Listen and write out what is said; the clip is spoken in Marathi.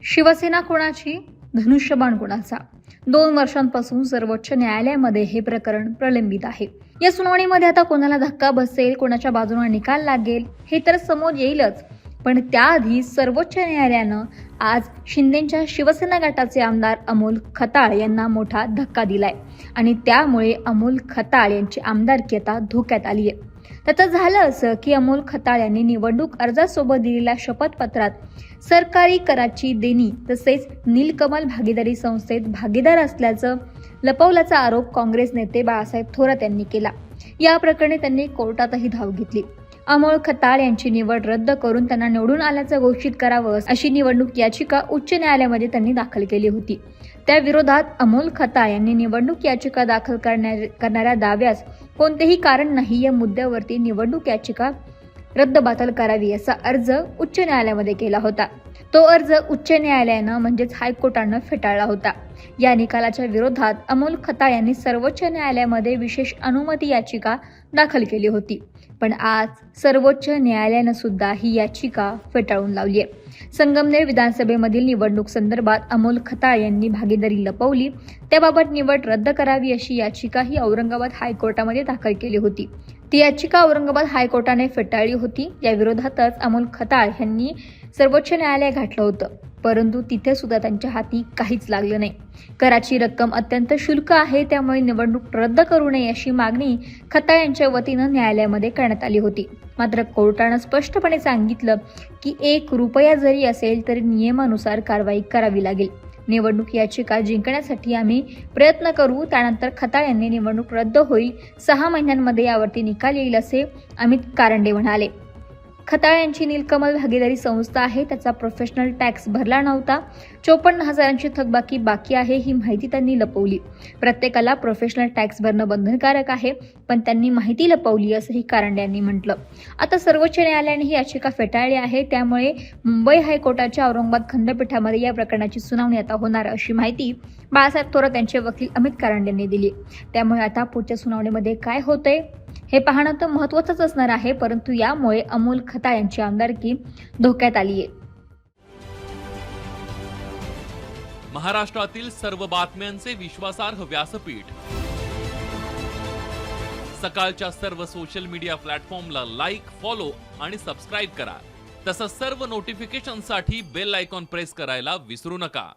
शिवसेना कोणाची, धनुष्यबाण कोणाचा? 2 वर्षांपासून सर्वोच्च न्यायालयामध्ये हे प्रकरण प्रलंबित आहे. या सुनावणीमध्ये आता कोणाला धक्का बसेल, कोणाच्या बाजूने निकाल लागेल हे तर समोर येईलच. पण त्याआधी सर्वोच्च न्यायालयानं आज शिंदेच्या शिवसेना गटाचे आमदार अमोल खताळ यांना मोठा धक्का दिलाय आणि त्यामुळे अमोल खताळ यांची आमदारकी आता धोक्यात आली आहे. त्याचं झालं असं की अमोल खताळ यांनी निवडणूक अर्जासोबत दिलेल्या शपथपत्रात सरकारी कराची देणी तसेच नीलकमल भागीदारी संस्थेत भागीदार असल्याचं लपवल्याचा आरोप काँग्रेस नेते बाळासाहेब थोरात यांनी केला. या प्रकरणी त्यांनी कोर्टातही धाव घेतली. अमोल खताळ यांची निवड रद्द करून त्यांना निवडून आल्याचं घोषित करावं अशी निवडणूक याचिका उच्च न्यायालयामध्ये त्यांनी दाखल केली होती. त्या विरोधात अमोल खताळ यांनी निवडणूक याचिका दाखल करणाऱ्या दाव्यास कोणतेही कारण नाही या मुद्द्यावरती निवडणूक याचिका रद्दबातल करावी असा अर्ज उच्च न्यायालयामध्ये केला होता. तो अर्ज उच्च न्यायालयानं म्हणजेच हायकोर्टानं फेटाळला होता. या निकालाच्या विरोधात अमोल खताळ यांनी सर्वोच्च न्यायालयामध्ये विशेष अनुमती याचिका दाखल केली होती. पण आज सर्वोच्च न्यायालयानं सुद्धा ही याचिका फेटाळून लावली आहे. संगमनेर विधानसभेमधील निवडणूक संदर्भात अमोल खताळ यांनी भागीदारी लपवली, त्याबाबत निवड रद्द करावी अशी याचिका ही औरंगाबाद हायकोर्टामध्ये दाखल केली होती. ती याचिका औरंगाबाद हायकोर्टाने फेटाळली होती. या विरोधातच अमोल खताळ यांनी सर्वोच्च न्यायालय गाठलं होतं, परंतु तिथे सुद्धा त्यांच्या हाती काहीच लागलं नाही. कराची रक्कम अत्यंत शुल्क आहे, त्यामुळे निवडणूक रद्द करू नये अशी मागणी खताळ यांच्या वतीनं न्यायालयामध्ये करण्यात आली होती. मात्र कोर्टानं स्पष्टपणे सांगितलं की 1 रुपया जरी असेल तरी नियमानुसार कारवाई करावी लागेल. निवडणूक याचिका जिंकण्यासाठी आम्ही प्रयत्न करू. त्यानंतर खताळ यांनी निवडणूक रद्द होईल, 6 महिन्यांमध्ये यावरती निकाल येईल असे अमित कारंडे म्हणाले. खताळ यांची नीलकमल भागीदारी संस्था आहे, त्याचा प्रोफेशनल टॅक्स भरला नव्हता. 54,000ची थकबाकी बाकी आहे ही माहिती त्यांनी लपवली. प्रत्येकाला प्रोफेशनल टॅक्स भरणं बंधनकारक आहे, पण त्यांनी माहिती लपवली असंही कारंडे यांनी म्हटलं. आता सर्वोच्च न्यायालयाने ही याचिका फेटाळली आहे, त्यामुळे मुंबई हायकोर्टाच्या औरंगाबाद खंडपीठामध्ये या प्रकरणाची सुनावणी आता होणार अशी माहिती बाळासाहेब थोरात यांचे वकील अमित कारंडे यांनी दिली. त्यामुळे आता पुढच्या सुनावणीमध्ये काय होतंय हे पाहणं तर महत्त्वाचंच असणार आहे, परंतु यामुळे अमोल खताळ यांची आमदारकी धोक्यात आली आहे. महाराष्ट्रातील सर्व बातम्यांचे विश्वासार्ह व्यासपीठ, सकाळच्या सर्व सोशल मीडिया प्लॅटफॉर्मला लाईक, फॉलो आणि सबस्क्राईब करा. तसंच सर्व नोटिफिकेशनसाठी बेल आयकॉन प्रेस करायला विसरू नका.